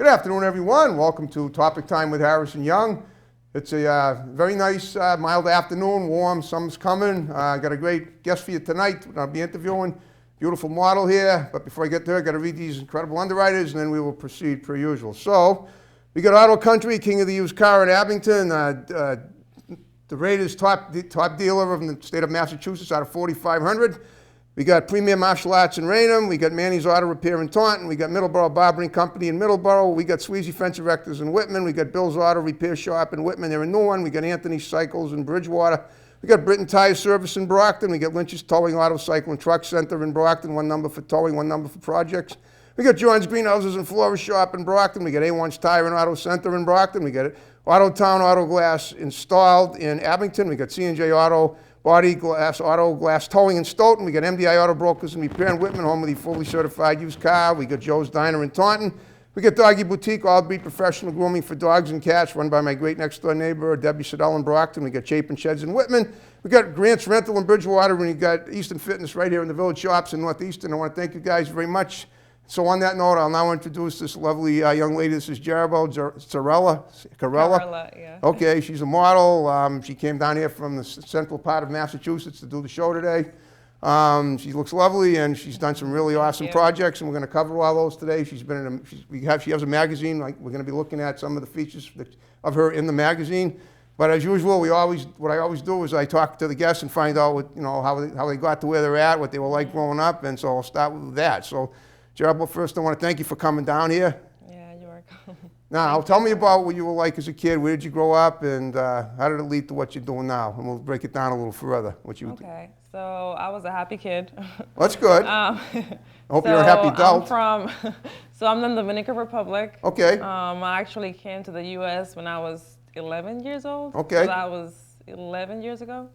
Good afternoon, everyone. Welcome to Topic Time with Harrison Young. It's a very nice, mild afternoon, warm, summer's coming. I got a great guest for you tonight. I'll be interviewing beautiful model here, but before I get there, I got to read these incredible underwriters, and then we will proceed per usual. So, we got Auto Country, king of the used car in Abington. The Raiders' top dealer in the state of Massachusetts out of 4,500. We got Premier Martial Arts in Raynham. We got Manny's Auto Repair in Taunton. We got Middleborough Barbering Company in Middleborough. We got Sweezy Fence Erectors in Whitman. We got Bill's Auto Repair Shop in Whitman. They're in Newark. We got Anthony Cycles in Bridgewater. We got Britton Tire Service in Brockton. We got Lynch's Towing Auto Cycle and Truck Center in Brockton. One number for towing, one number for projects. We got John's Greenhouses and Florist Shop in Brockton. We got A1's Tire and Auto Center in Brockton. We got Auto Town Auto Glass installed in Abington. We got C&J Auto Body Glass, Auto Glass Towing in Stoughton. We got MDI Auto Brokers and Repair in Whitman, home of the fully certified used car. We got Joe's Diner in Taunton. We got Doggy Boutique, all-beat professional grooming for dogs and cats, run by my great next-door neighbor, Debbie Siddell in Brockton. We got Chapin Sheds in Whitman. We got Grant's Rental in Bridgewater, and we got Eastern Fitness right here in the Village Shops in Northeastern. I want to thank you guys very much. So on that note, I'll now introduce this lovely young lady. This is Jarabo Carella. Yeah. Okay, she's a model. She came down here from the central part of Massachusetts to do the show today. She looks lovely, and she's done some really awesome projects, and we're going to cover all those today. She's been in she has a magazine. Like, we're going to be looking at some of the features of her in the magazine. But as usual, what I always do is I talk to the guests and find out how they got to where they're at, what they were like growing up, and so I'll start with that. So, Jarabo, first I want to thank you for coming down here. Yeah, you're welcome. Now, tell me about what you were like as a kid. Where did you grow up, and how did it lead to what you're doing now? And we'll break it down a little further. Okay, so I was a happy kid. That's good. I hope you're a happy adult. I'm in the Dominican Republic. Okay. I actually came to the U.S. when I was 11 years old. Okay. So that was 11 years ago.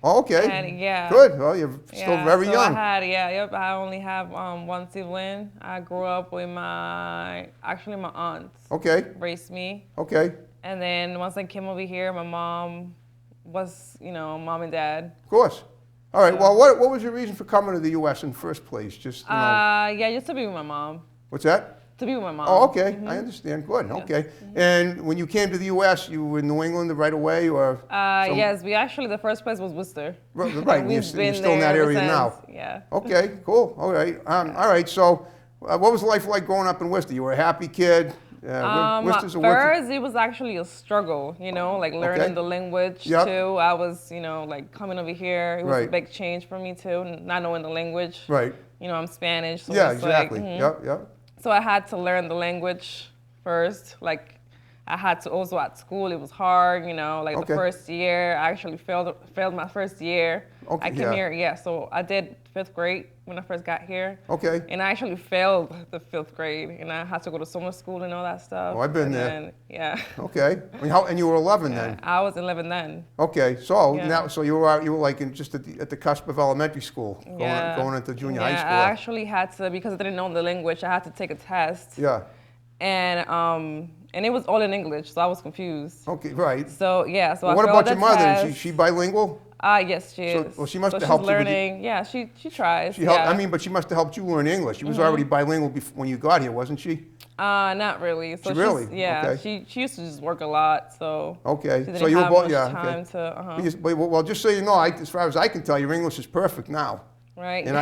Oh, okay. And, yeah. Good. Well, you're still very young. I only have one sibling. I grew up with my aunt. Okay. Raised me. Okay. And then once I came over here, my mom was, mom and dad. Of course. All right. Well, what was your reason for coming to the U.S. in the first place? Just just to be with my mom. What's that? To be with my mom. Oh, okay. I understand. Good. Okay. And when you came to the U.S., you were in New England right away, or? Yes. The first place was Worcester. Right. And you're still in that area now. Yeah. Okay. Cool. All right. All right. So, what was life like growing up in Worcester? You were a happy kid. First, it was actually a struggle, like learning the language too. I was, like coming over here. It was a big change for me too, not knowing the language. Right. I'm Spanish. So yeah, exactly. Yep. So I had to learn the language first. Like, I had to also at school. It was hard, the first year. I actually failed my first year. Okay. I came here, so I did 5th grade when I first got here. Okay. And I actually failed the 5th grade, and I had to go to summer school and all that stuff. Oh, I've been there. Then, yeah. Okay. And you were 11 then? I was 11 then. Okay. So now, so you were like just at the cusp of elementary school, going into junior high school. I actually had to, because I didn't know the language, I had to take a test. Yeah. And it was all in English, so I was confused. Okay, right. So yeah, so what about your mother? Is she bilingual? Yes, she is. Well, she must have helped you learning. Yeah, she tries. She helped, but she must have helped you learn English. She was already bilingual when you got here, wasn't she? Not really. So really? Yeah, okay. she used to just work a lot, so. Okay. She didn't so you have were both, much time to. Well, just so you know, as far as I can tell, your English is perfect now. Right. And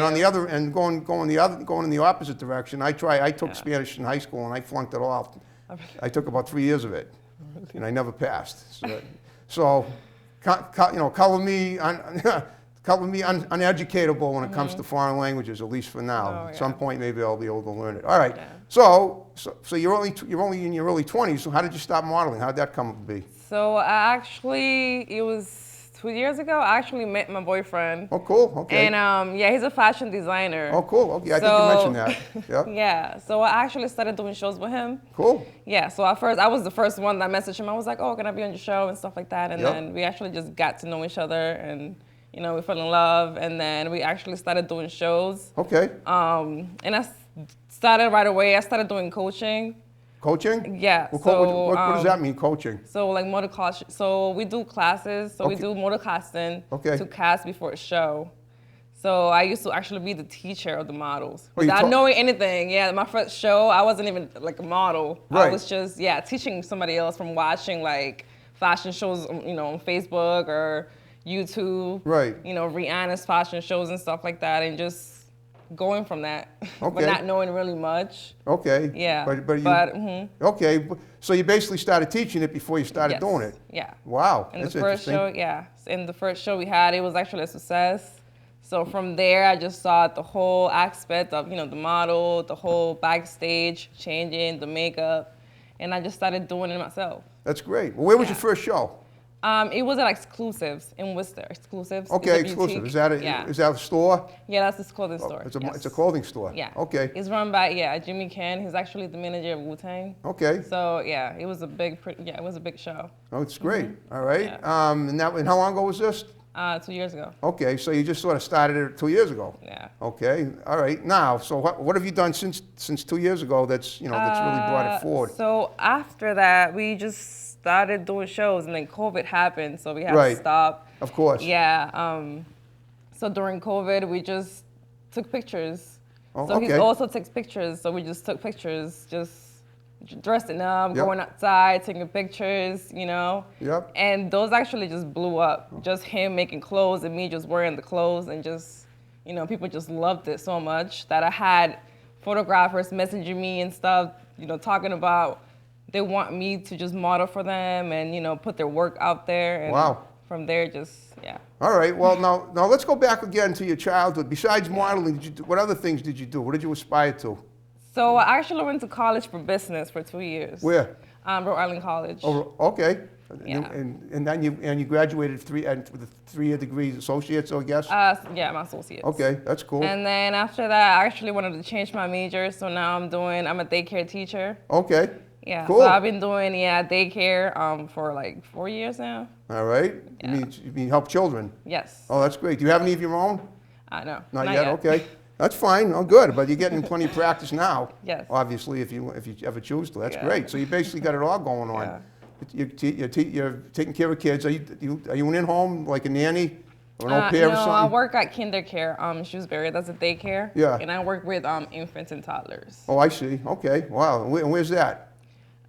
on the other end, going in the opposite direction, I took Spanish in high school and I flunked it off. I took about 3 years of it, and I never passed. So color me uneducatable when it comes to foreign languages, at least for now. At some point, maybe I'll be able to learn it. All right. Yeah. So you're only in your early 20s. So how did you start modeling? How did that come to be? So it was 2 years ago, I actually met my boyfriend. Oh, cool. Okay. And he's a fashion designer. Oh, cool. Okay, I think you mentioned that. Yeah. Yeah. So I actually started doing shows with him. Cool. Yeah. So at first, I was the first one that messaged him. I was like, "Oh, can I be on your show?" and stuff like that. And then we actually just got to know each other, and we fell in love. And then we actually started doing shows. Okay. And I started right away. I started doing coaching. Coaching? Yeah. Well, what does that mean, coaching? So like motor class. So we do classes. So we do motor casting to cast before a show. So I used to actually be the teacher of the models Oh, you without taught- knowing anything. Yeah, my first show, I wasn't even like a model. I Right. was just, teaching somebody else from watching like fashion shows, on Facebook or YouTube. Right. Rihanna's fashion shows and stuff like that, and just going from that, but Okay. not knowing really much. Okay. Yeah. But okay. So you basically started teaching it before you started Yes. doing it. Yeah. Wow. And That's the first interesting. show, in the first show we had, it was actually a success. So from there, I just saw the whole aspect of, the model, the whole backstage, changing, the makeup, and I just started doing it myself. That's great. Well, where was Yeah. your first show? It was at Exclusives in Worcester. Exclusives. Okay, It's a Exclusive. boutique. Is that a store? Yeah, that's his clothing store. It's a yes. it's a clothing store. Yeah. Okay. It's run by Jimmy Ken. He's actually the manager of Wu-Tang. Okay. So it was a big show. Oh, it's great. All right. Yeah. And how long ago was this? 2 years ago. Okay, so you just sort of started it 2 years ago. Yeah. Okay. All right. Now, so what have you done since 2 years ago that's really brought it forward? So after that, we just started doing shows, and then COVID happened, so we had Right. to stop. Of course. Yeah. So during COVID, we just took pictures. Oh, So he okay. also takes pictures, so we just took pictures, just dressing up, Yep. going outside, taking pictures, Yep. And those actually just blew up. Just him making clothes and me just wearing the clothes, and just, people just loved it so much that I had photographers messaging me and stuff, talking about they want me to just model for them and, put their work out there. And Wow. from there, All right. Well, now let's go back again to your childhood. Besides modeling, what other things did you do? What did you aspire to? So I actually went to college for business for 2 years. Where? Rhode Island College. Oh, okay. Yeah. And then you graduated with a 3-year degree, associates, I guess. Yeah, my associates. Okay, that's cool. And then after that, I actually wanted to change my major, so now I'm a daycare teacher. Okay. Yeah. Cool. So I've been doing daycare for like 4 years now. All right. Yeah. You mean help children? Yes. Oh, that's great. Do you have any of your own? No. Not yet. Okay. That's fine. Oh, good. But you're getting plenty of practice now. Yes. Obviously, if you ever choose to. That's Yeah. great. So you basically got it all going on. Yeah. You're taking care of kids. Are you an in-home, like a nanny or an au pair or No, something? I work at KinderCare, Shrewsbury. That's a daycare. Yeah. And I work with infants and toddlers. Oh, I see. Okay. Wow. And where's that?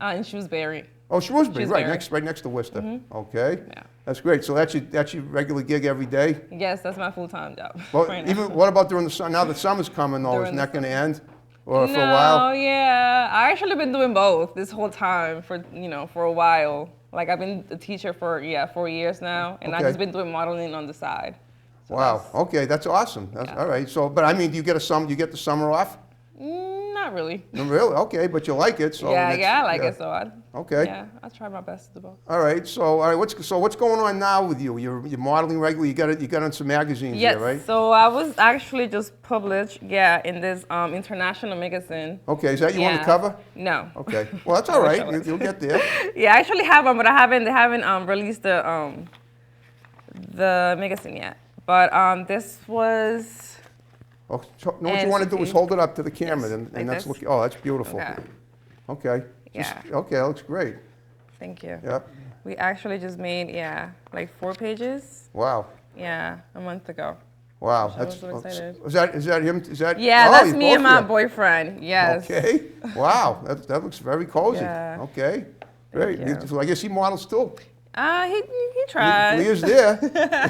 In Shrewsbury. Oh, Shrewsbury, right Shrewsbury. next to Worcester. Okay. Yeah. That's great. So that's your regular gig every day? Yes, that's my full-time job. Well, right now. what about during the summer? Now that summer's coming, though, During isn't the that going to end? Or for a No, while? yeah. I actually been doing both this whole time for a while. Like I've been a teacher for 4 years now, and I've Okay. just been doing modeling on the side. So Wow. that's- Okay, that's awesome. That's, all right. So, but I mean, do you get the summer off? Not really. No, really? Okay, but you like it. So I that's- like it. So Okay. I try my best to do both. All right. So, what's going on now with you? You're modeling regularly. You got on some magazines Yes. here, right? So I was actually just published, in this international magazine. Okay. Is that you on the Yeah. cover? No. Okay. Well, that's all wish right. I was. You'll get there. Yeah, I actually have one, but they haven't released the magazine yet. But this was. Oh, so, no, what you want to do is hold it up to the camera, Yes, and like that's this? looking. Oh, that's beautiful. Okay. Okay. Okay, that looks great. Thank you. Yep. We actually just made like 4 pages. Wow. Yeah, a month ago. Wow. I was so excited. Is that him? Is that? Yeah, oh, that's he's me and both my here. boyfriend. Yes. Okay. Wow. That looks very cozy. Yeah. Okay. Great. you. So I guess he models too. He tried. He is there.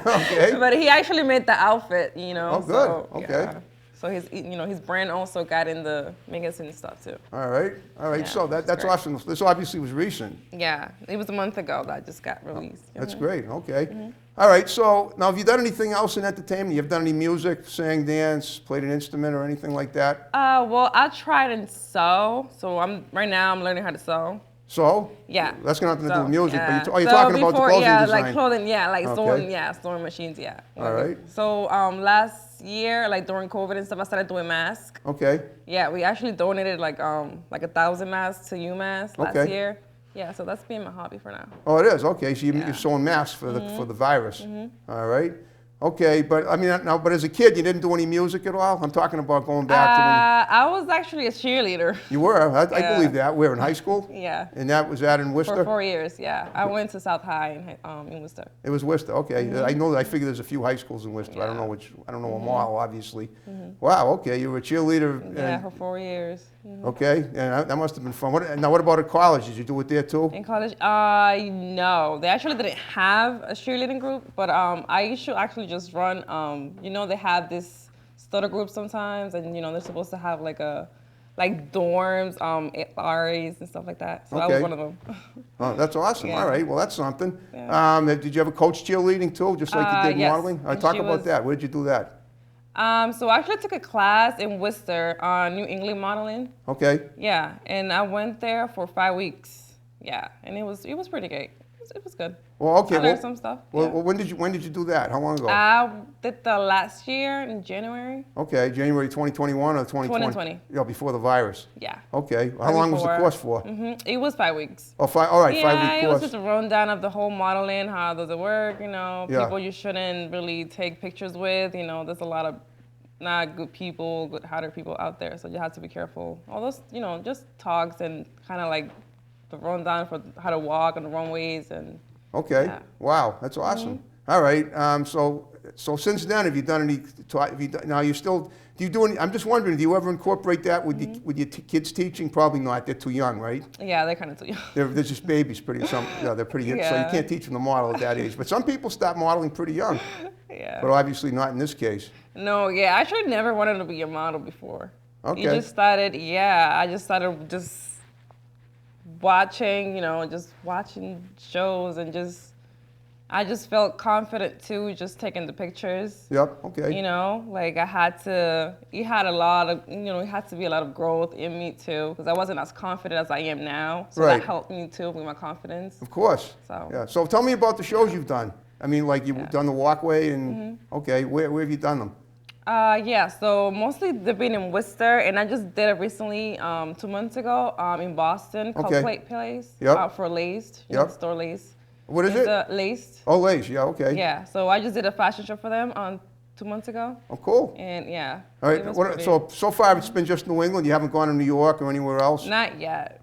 Okay. But he actually made the outfit, Oh, good. So, Okay. yeah. So his brand also got in the magazine stuff too. All right. All right. Yeah, So that's great. awesome. This obviously was recent. Yeah, it was a month ago that just got released. That's Mhm. great. Okay. All right. So now, have you done anything else in entertainment? You've done any music, sang, dance, played an instrument, or anything like that? Well, I tried and sew. So right now I'm learning how to sew. So? Yeah. That's got nothing to do So, with music, yeah. but you're So talking about the before, clothing yeah, design. like clothing, like Okay. sewing machines, yeah. All right. So last year, like during COVID and stuff, I started doing masks. Okay. Yeah, we actually donated like 1,000 masks to UMass last Okay. year. Yeah, so that's been my hobby for now. Oh, it is. Okay. So you're Yeah. sewing masks for the virus. All right. Okay, but I mean, now, but as a kid, you didn't do any music at all? I'm talking about going back to when I was actually a cheerleader. you were. I Yeah. believe that. We're in high school? Yeah. And that in For Worcester? 4 years, yeah. I went to South High in Worcester. It was Worcester, okay. I know, I figure there's a few high schools in Worcester. I don't know Yeah. I don't know them all, obviously. Wow, okay, you were a cheerleader. Yeah, for 4 years. Okay, and that must have been fun. Now, what about at college? Did you do it there too? In college, no, they actually didn't have a cheerleading group, but I used to actually just run. They have this stutter group sometimes, and they're supposed to have like dorms, RAs and stuff like that. So I was Okay. one of them. Oh, that's awesome. Yeah. All right, well, that's something. Yeah. Did you ever coach cheerleading too, just like you did Yes. modeling? All right, And talk she about was- that. Where did you do that? So I actually took a class in Worcester on New England modeling. Okay, Yeah, and I went there for 5 weeks. Yeah, and it was pretty great. It was good. well, okay. I learned some stuff. Well, Yeah. when did you do that? How long ago? I did the last year in January. Okay, January 2021 or 2020? 2020. Yeah, before the virus. Yeah. Okay, how long was the course for? It was 5 weeks. Oh, all right, Yeah, 5-week it was course. just a rundown of the whole modeling, how does it work, Yeah. people you shouldn't really take pictures with, there's a lot of not good people, good-hearted people out there, so you have to be careful. All those, just talks and kind of like the rundown for how to walk on the runways and Okay, Yeah. wow, that's awesome. All right, so since then, have you done any, now you still, do you do any, I'm just wondering, do you ever incorporate that with your kids teaching? Probably not, they're too young, right? yeah, they're kind of too young. They're just babies, they're pretty, so you Yeah. can't teach them to model at that age. But some people start modeling pretty young, Yeah. but obviously not in this case. No, yeah, I actually never wanted to be a model before. Okay. I just started just watching, just watching shows and I just felt confident too, just taking the pictures. Yep, okay. Like it had to be a lot of growth in me too, because I wasn't as confident as I am now. So Right. that helped me too with my confidence. Of course. So. Yeah. So tell me about the shows you've done. I mean, like you've done the walkway and, okay, where have you done them? Yeah, so mostly they've been in Worcester, and I just did it recently, 2 months ago, in Boston, called Okay. Plate Place, Yep. for Laced, Yep. store Laced. What is It's it? Laced. Oh, Lace, yeah, okay. Yeah, so I just did a fashion show for them 2 months ago, Oh, cool. and yeah. All it right, was what, pretty- so far it's been just New England? You haven't gone to New York or anywhere else? Not yet.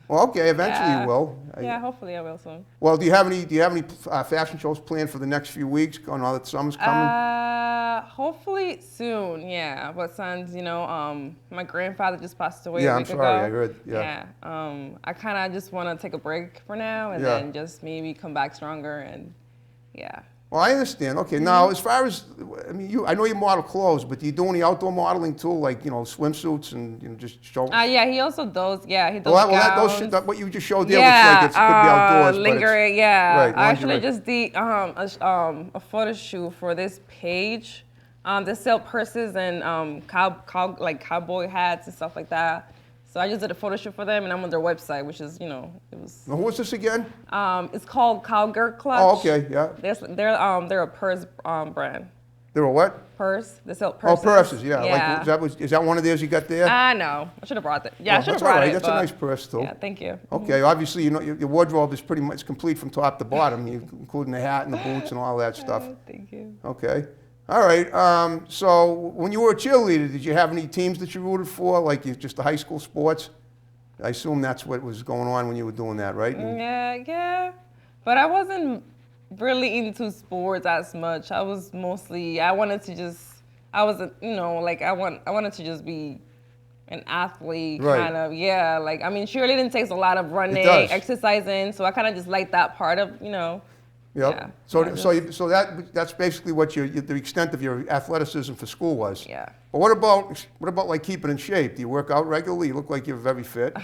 Well, okay, eventually Yeah. you will. Yeah, hopefully I will soon. Well, do you have any fashion shows planned for the next few weeks? Going now that summer's coming? Hopefully soon, yeah. But since, my grandfather just passed away Yeah, a I'm week sorry, ago. I heard, yeah. I kind of just want to take a break for now and Yeah. then just maybe come back stronger and, yeah. Well, I understand. Okay, now as far as, I mean, I know you model clothes, but do you do any outdoor modeling too, like, swimsuits and just show? Yeah, he also does, he does Well, gowns. what you just showed there looks like it could be outdoors, but it's, Lingerie, yeah. Right, I actually lingerie. just did a photo shoot for this page. They sell purses and cowboy hats and stuff like that. So I just did a photo shoot for them, and I'm on their website, which is, it was. now, who was this again? It's called Cowgirl Clutch. Oh, okay, yeah. They're a purse brand. They were what? Purse. They sell Oh, purses. purses, yeah. Yeah. Like, is that one of theirs you got there? No, I should have brought that. Yeah, I Oh, should have that's all brought right. it. That's a but- nice purse, too. Yeah, thank you. Okay, obviously, your wardrobe is pretty much complete from top to bottom, including the hat and the boots and all that stuff. Thank you. Okay. All right. So when you were a cheerleader, did you have any teams that you rooted for, like just the high school sports? I assume that's what was going on when you were doing that, right? Yeah. But I wasn't really into sports as much. I was mostly, I wanted to just be an athlete, Right. kind of, yeah. Like, I mean, cheerleading takes a lot of running, does. exercising, so I kind of just like that part of, Yep. Yeah. So that's basically what the extent of your athleticism for school was. Yeah. But what about like keeping in shape? Do you work out regularly? You look like you're very fit.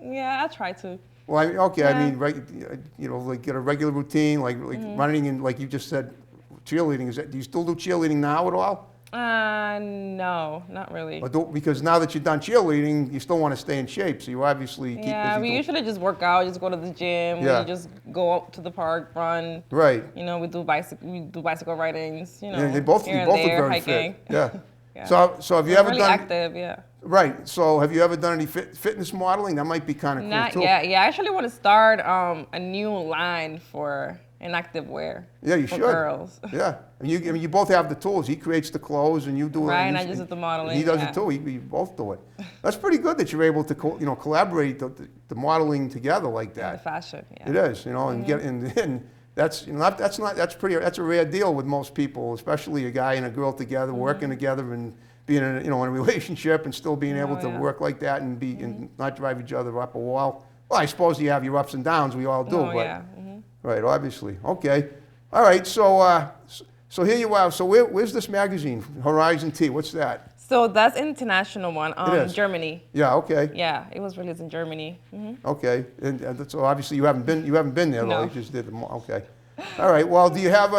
Yeah, I try to. Well, I Yeah. mean, like get a regular routine, like running and like you just said, cheerleading. Do you still do cheerleading now at all? No, not really. Because now that you've done cheerleading, you still want to stay in shape, so you obviously keep Yeah, busy we doing- usually just work out, just go to the gym, Yeah. we just go out to the park, run. Right. We do bicycle ridings, Yeah, they both here look and there, very hiking. fit. Yeah. Yeah. So have you We're ever really done? active, yeah. Right. So have you ever done any fitness modeling? That might be kind of cool Not too. yet. Yeah, I actually want to start a new line for an active wear. Yeah, you for should. girls. Yeah. And I mean, you both have the tools. He creates the clothes, and you do it. Right, And and I just do the modeling, He does yeah. it too. You both do it. That's pretty good that you're able to, collaborate the modeling together like The that. fashion, yeah. It is, and get and that's that's a rare deal with most people, especially a guy and a girl together, working together and being in a relationship and still being able to yeah. work like that and and not drive each other up a wall. Well, I suppose you have your ups and downs. We all do, Oh, but yeah. right, obviously. Okay, all right. So here you are. So where's this magazine, Horizon T? What's that? So that's an international one. It is. Germany. Yeah. Okay. Yeah, it was released in Germany. Okay. And so obviously you haven't been there though. No. You just did the okay. All right. Well, do you have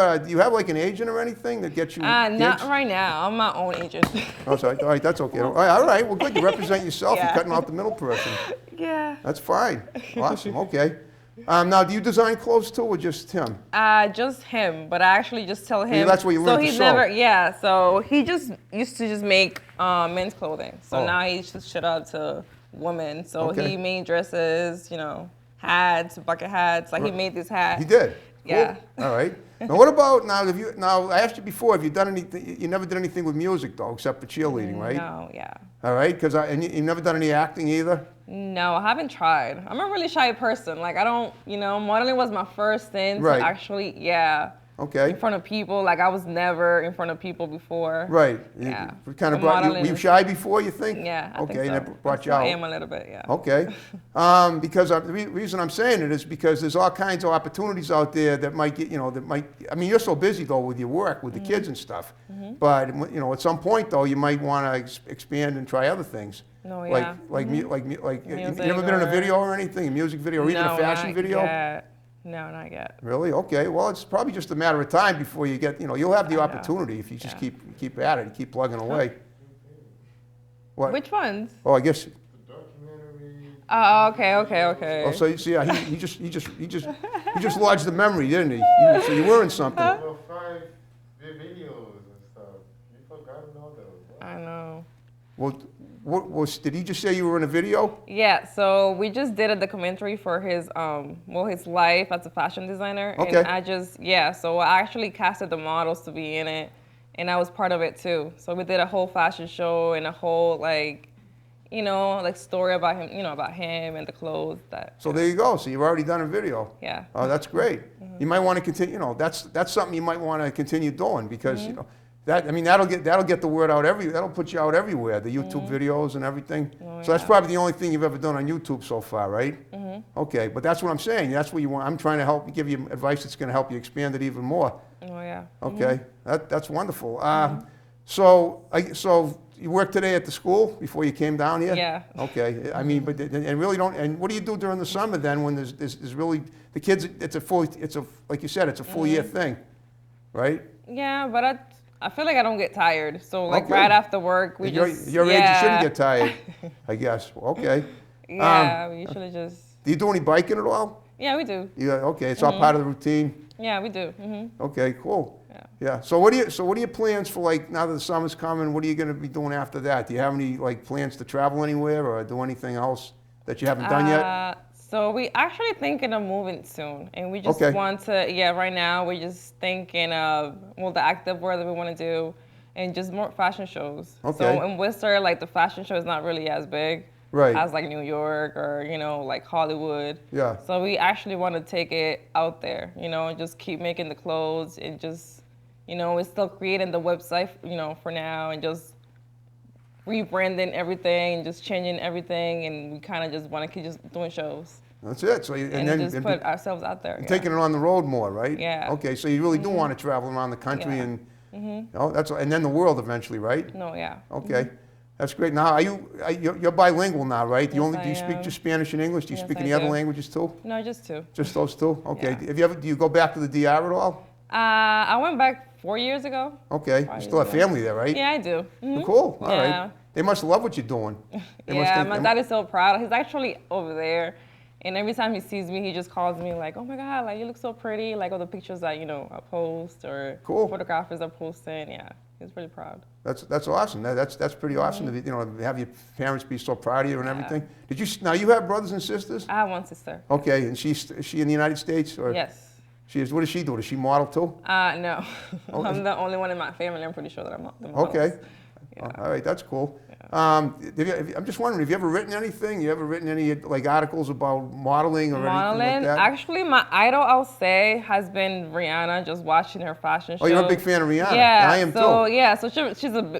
like an agent or anything that gets you? Not gigs? right now. I'm my own agent. Oh, sorry. All right. That's okay. All right. Well, good. You represent yourself. You're Yeah. cutting out the middle person. Yeah. That's fine. Awesome. Okay. Now, do you design clothes too, or just him? Just him, but I actually just tell him. that's where you learned So to he's sew. never, yeah. So he just used to just make men's clothing. So Oh. now he's just shit up to women. So Okay. he made dresses, hats, bucket hats. Like he made this hat. He did. Cool. Yeah. All right. Now, what about now? Now I asked you before. Have you done anything? You never did anything with music though, except for cheerleading, right? No, yeah. All right. And you never done any acting either. No, I haven't tried. I'm a really shy person. Like I don't, modeling was my first thing Right. to actually, yeah. Okay. In front of people. Like I was never in front of people before. Right. Yeah. It kind of The brought you. Modeling Were you is- shy before? You think? Yeah, I Okay, think so. and that brought you I out. am a little bit, yeah. Okay. Because the reason I'm saying it is because there's all kinds of opportunities out there that might get, I mean, you're so busy though with your work, with the kids and stuff. But, at some point though, you might want to expand and try other things. No, Like, yeah. like you Music ever been in a or- video or anything, a music video or even a fashion not video? Yet. No, not yet. Really? Okay. Well, it's probably just a matter of time before you get, you'll have the I know. opportunity if you just Yeah. keep at it, keep plugging away. What? Which ones? Oh, I guess. Oh, okay. Oh, so you see, yeah, he just lodged the memory, didn't he? So you were in something. Well, 5 videos and stuff. You forgot all those. I know. Well, did he just say you were in a video? Yeah, so we just did a documentary for his his life as a fashion designer. Okay. And so I actually casted the models to be in it, and I was part of it too. So we did a whole fashion show and a whole story about him, about him and the clothes that. So there you go. So you've already done a video. Yeah. Oh, that's great. You might want to continue. That's something you might want to continue doing because that'll get the word out that'll put you out everywhere. The YouTube videos and everything. Oh, So that's yeah. probably the only thing you've ever done on YouTube so far, right? Okay, but that's what I'm saying. That's what you want. I'm trying to give you advice that's going to help you expand it even more. Oh yeah. Okay, that's wonderful. So you worked today at the school before you came down here? Yeah. Okay. I mean, but and really don't. And what do you do during the summer then when there's really the kids? It's a like you said, it's a full year thing, right? Yeah, but I feel like I don't get tired. So like Okay. right after work, we At your just age, you shouldn't get yeah. tired. I guess. Okay. Yeah, we usually just. Do you do any biking at all? Yeah, we do. Yeah. Okay. It's all part of the routine. Yeah, we do. Okay. Cool. Yeah. Yeah. So what are your plans for like now that the summer's coming? What are you going to be doing after that? Do you have any like plans to travel anywhere or do anything else that you haven't done yet? So we actually thinking of moving soon, and we just Okay. want to. Yeah, right now we're just thinking of the active wear that we want to do, and just more fashion shows. Okay. So in Worcester, like the fashion show is not really as big. Right. As like New York or like Hollywood. Yeah. So we actually want to take it out there, and just keep making the clothes and just, we're still creating the website, for now and just rebranding everything and just changing everything, and we kind of just want to keep just doing shows That's it. So and then just put ourselves out there. Yeah. taking it on the road more, right? Yeah. Okay. So you really do want to travel around the country Yeah. and and then the world eventually, right? No, yeah. Okay. That's great. Now, you're bilingual now, right? Yes, do I you speak am. just Spanish and English? Do you Yes, speak I any other do. languages too? No, just two. Just those two? Okay. Yeah. Do you go back to the DR at all? I went back 4 years ago. Okay. You still have family there, right? Yeah, I do. Mhm. Cool. All right. Yeah. They must love what you're doing. They must Yeah, think- my dad is so proud. He's actually over there, And every time he sees me, he just calls me like, "Oh my God, like you look so pretty!" Like all the pictures that I post or Cool. photographers are posting. Yeah, he's pretty proud. That's awesome. That's pretty awesome to be, have your parents be so proud of you and Yeah. everything. Now you have brothers and sisters? I have one sister. Okay, and is she in the United States or? Yes. She is. What does she do? Does she model too? No. Oh, I'm the only one in my family. I'm pretty sure that I'm not the models. Okay. Yeah. All right, that's cool. I'm just wondering, have you ever written anything? You ever written any like articles about modeling or anything like Modeling. that? Actually, my idol, I'll say, has been Rihanna. Just watching her fashion show. Oh, you're a big fan of Rihanna. Yeah. I am so too. yeah, so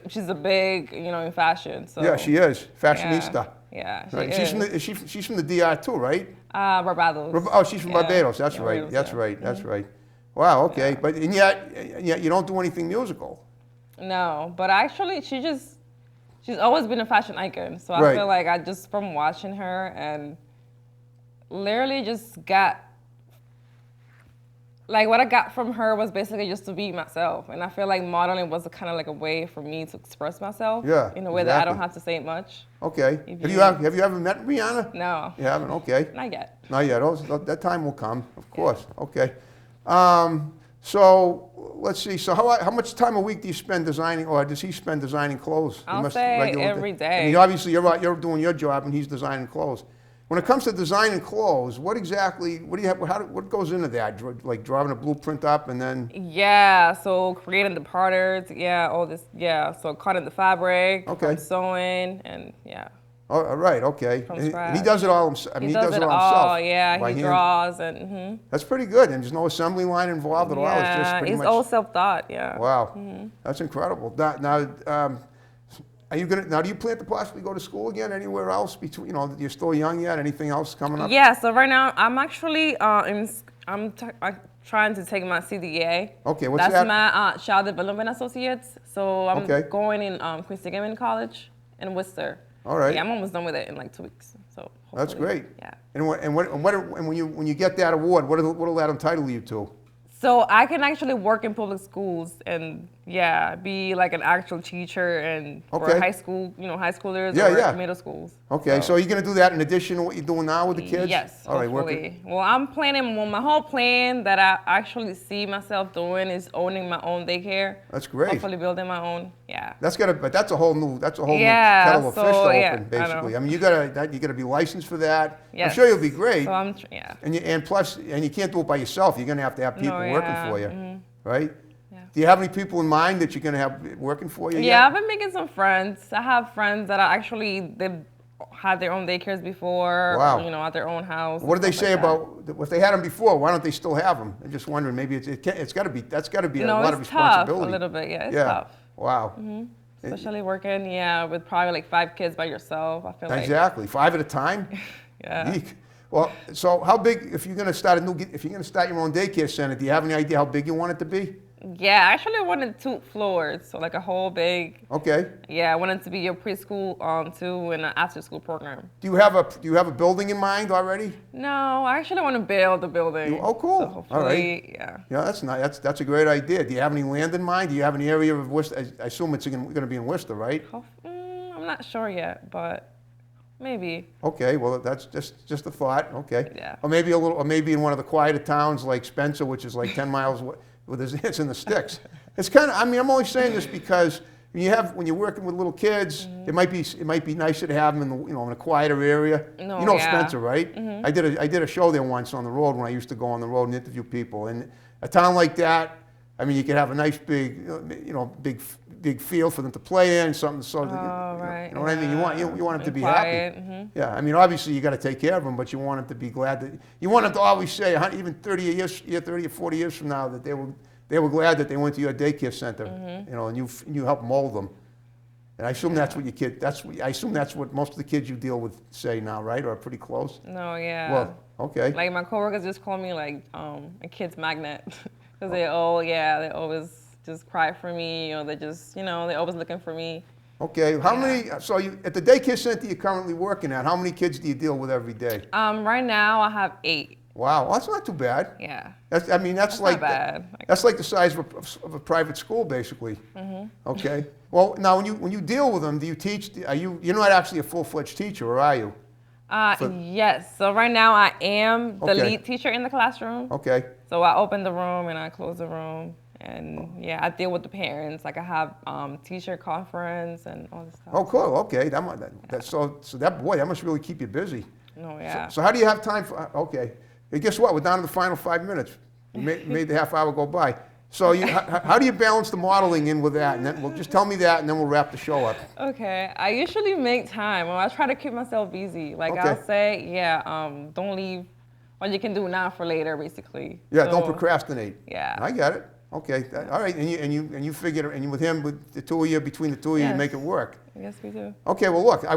she's a big in fashion. So Yeah, she is fashionista. Yeah, she Right. is. She's from the DR too, right? Barbados. Oh, she's from Yeah. Barbados. That's Yeah, right. Barbados, That's yeah. right. That's right. Wow. Okay. Yeah. But and yet you don't do anything musical. No, but actually, she's always been a fashion icon. So I Right. feel like I just from watching her and literally just got like what I got from her was basically just to be myself. And I feel like modeling was kind of like a way for me to express myself. Yeah, In a way that I don't exactly. have to say much. Okay. If Have you ever met Rihanna? No, You haven't. Okay. not yet. Not yet. That time will come, of course. Okay. So let's see. So how much time a week do you spend designing, or does he spend designing clothes? You I'll must say regularly- every I day. mean, obviously you're doing your job and he's designing clothes. When it comes to designing clothes, what exactly? What do you have? What goes into that? Like drawing a blueprint up and then. Yeah, so creating the patterns, all this, so cutting the fabric, Okay. sewing, and Oh, all right. Okay. From And he scratch. does it all himself. I mean, he he does it all all. himself. Yeah, by he hand. draws and That's pretty good, and there's no assembly line involved at all. It's just yeah, pretty it's much. all self-taught. Yeah. Wow, that's incredible. Now, are you gonna? Now, do you plan to possibly go to school again anywhere else? Between, you're still young yet. Anything else coming up? Yeah. So right now I'm actually I'm trying to take my CDA. Okay, what's That's that? my Child Development Associates. So I'm Okay. going in Quincy Gaming College in Worcester. All right. Yeah, I'm almost done with it in like 2 weeks. So That's hopefully, great. Yeah. And when you get that award, what'll that entitle you to? So I can actually work in public schools and be like an actual teacher and Okay. for high school, high schoolers Yeah, or yeah. middle schools. Okay, so you're gonna do that in addition to what you're doing now with the kids? Yes, All right, hopefully. Well, I'm planning. Well, my whole plan that I actually see myself doing is owning my own daycare. That's great. Hopefully, building my own. Yeah. But that's a whole new Yeah, kettle of fish to so, open, yeah, I know. basically. I mean, you gotta be licensed for that. Yes. I'm sure you'll be great. So I'm. And plus, you can't do it by yourself. You're gonna have to have people No, working yeah, for you, right? Yeah. Do you have any people in mind that you're gonna have working for you? Yeah, yet? I've been making some friends. I have friends that are they've had their own daycares before. Wow. Or, at their own house. What did and they stuff say like that. about if they had them before? Why don't they still have them? I'm just wondering. Maybe that's got to be a lot of it's tough. responsibility. A little bit. Yeah, it's Yeah. tough. Wow. Especially working, with probably like 5 kids by yourself. I feel like. Exactly. 5 at a time. Yeah. Eek. Well, so how big? If you're gonna start your own daycare center, do you have any idea how big you want it to be? Yeah, actually I wanted 2 floors, so like a whole big. Okay. Yeah, I wanted to be your preschool too and an after school program. Do you have a building in mind already? No, I actually want to build a building. Oh, cool. So All hopefully, yeah. Yeah, that's nice. That's a great idea. Do you have any land in mind? Do you have an area of Worcester? I assume it's going to be in Worcester, right? I'm not sure yet, but maybe. Okay, well that's just a thought. Okay. Yeah. Or maybe in one of the quieter towns like Spencer, which is like 10 miles. It's in the sticks. It's kind of. I mean, I'm only saying this because when you're working with little kids, it might be nicer to have them in in a quieter area. No, you know yeah. Spencer, right? I did a show there once on the road when I used to go on the road and interview people. And a town like that, I mean, you could have a nice big, big field for them to play in, something so. Right. You know what I mean? You want them to And be quiet, happy. Yeah, I mean, obviously you got to take care of them, but you want them to be glad that you want them to always say, even 30 or 40 years from now, that they were glad that they went to your daycare center, and you helped mold them. And I assume that's what your kid. I assume that's what most of the kids you deal with say now, right? Or are pretty close. No, yeah. Well, okay. Like my coworkers just call me like a kid's magnet because they always just cry for me, or they just they're always looking for me. Okay. How many? So at the daycare center you're currently working at, how many kids do you deal with every day? Right now I have 8. Wow, well, that's not too bad. Yeah. That's not like bad. That's like the size of a private school, basically. Okay. Well, now when you deal with them, do you teach? You're not actually a full-fledged teacher, or are you? For- Yes. So right now I am the Okay. lead teacher in the classroom. Okay. So I open the room and I close the room, and yeah, I deal with the parents. Like I have teacher conference and all this stuff. Oh, cool. Okay. So that must really keep you busy. No, yeah. So how do you have time for? Okay. Hey, guess what? We're down to the final 5 minutes. We made the half hour go by. So how do you balance the modeling in with that? And then just tell me that, and then we'll wrap the show up. Okay, I usually make time. Well, I try to keep myself busy. Like Okay. I'll say, don't leave what you can do now for later, basically. Yeah. So, Don't procrastinate. Yeah. I get it. Okay. All right. And you figure, and with him, with the two of you, between the two of you, you Yes. make it work. Yes, we do. Okay. Well, look. I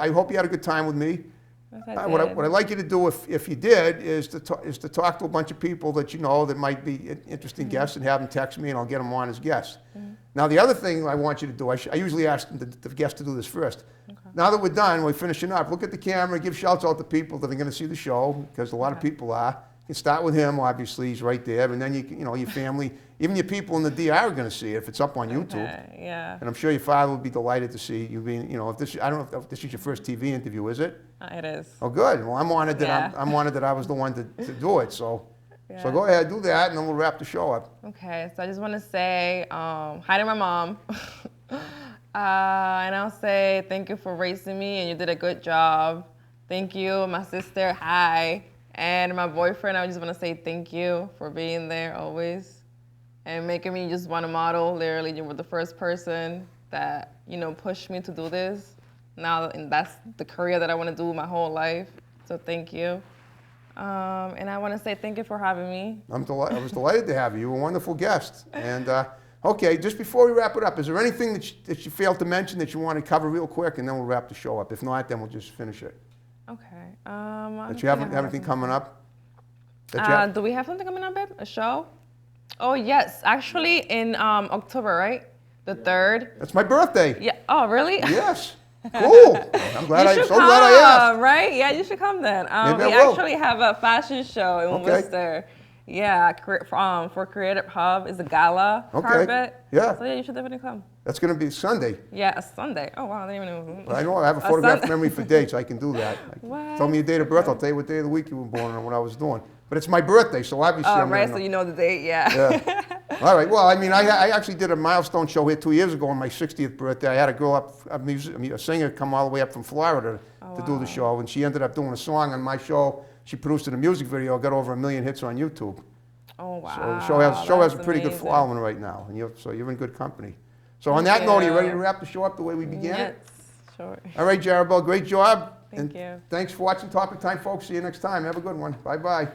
hope you had a good time with me. Yes, I What did. I'd like you to do, if you did, is to talk to a bunch of people that you know that might be interesting guests, and have them text me, and I'll get them on as guests. Now, the other thing I want you to do, I usually ask the guests to do this first. Now that we're done, we're finishing up, look at the camera, give shouts out to people that are going to see the show, because a lot of people are. You can start with him, obviously, he's right there, and then your family, even your people in the DR are going to see it if it's up on YouTube. Okay, yeah. And I'm sure your father would be delighted to see you being, I don't know if this is your first TV interview, is it? It is. Oh, good. Well, I'm honored that Yeah. I'm honored that I was the one to do it. So Yeah. go ahead, do that, and then we'll wrap the show up. Okay, so I just want to say hi to my mom. And I'll say thank you for raising me, and you did a good job. Thank you. My sister, hi. And my boyfriend, I just want to say thank you for being there always and making me just want to model. Literally, you were the first person that, pushed me to do this. Now, and that's the career that I want to do my whole life. So thank you. And I want to say thank you for having me. I was delighted to have you. You were a wonderful guest. And okay, just before we wrap it up, is there anything that you failed to mention that you want to cover real quick, and then we'll wrap the show up? If not, then we'll just finish it. Okay. That you have anything coming up? That you have? Do we have something coming up, babe? A show? Oh, yes. Actually, in October, right? The 3rd. That's my birthday. Yeah. Oh, really? Yes. Cool. I'm glad You should so glad I asked. come, right? Yeah, you should come then. Maybe I We will. actually have a fashion show in Okay. Worcester. Yeah, for Creative Hub is a gala Okay. carpet. Yeah. So yeah, you should definitely come. That's going to be Sunday. Yeah, a Sunday. Oh wow, I didn't even know. I know I have a A photographic Sun- memory for dates. I can do that. What? Tell me your date of birth. I'll tell you what day of the week you were born and what I was doing. But it's my birthday, so obviously Oh I'm right, gonna so know. you know the date. Yeah. Yeah. All right. Well, I mean, I actually did a milestone show here 2 years ago on my 60th birthday. I had a girl a singer, come all the way up from Florida to do the show, and she ended up doing a song on my show. She produced it in a music video, got over 1 million hits on YouTube. Oh wow. So the show has a that's pretty good amazing. following right now, and you're in good company. So on that note, are you ready to wrap the show up the way we began Yes, it? sure. All right, Jarabel, great job. Thank you. Thanks for watching Topic Time, folks. See you next time. Have a good one. Bye-bye.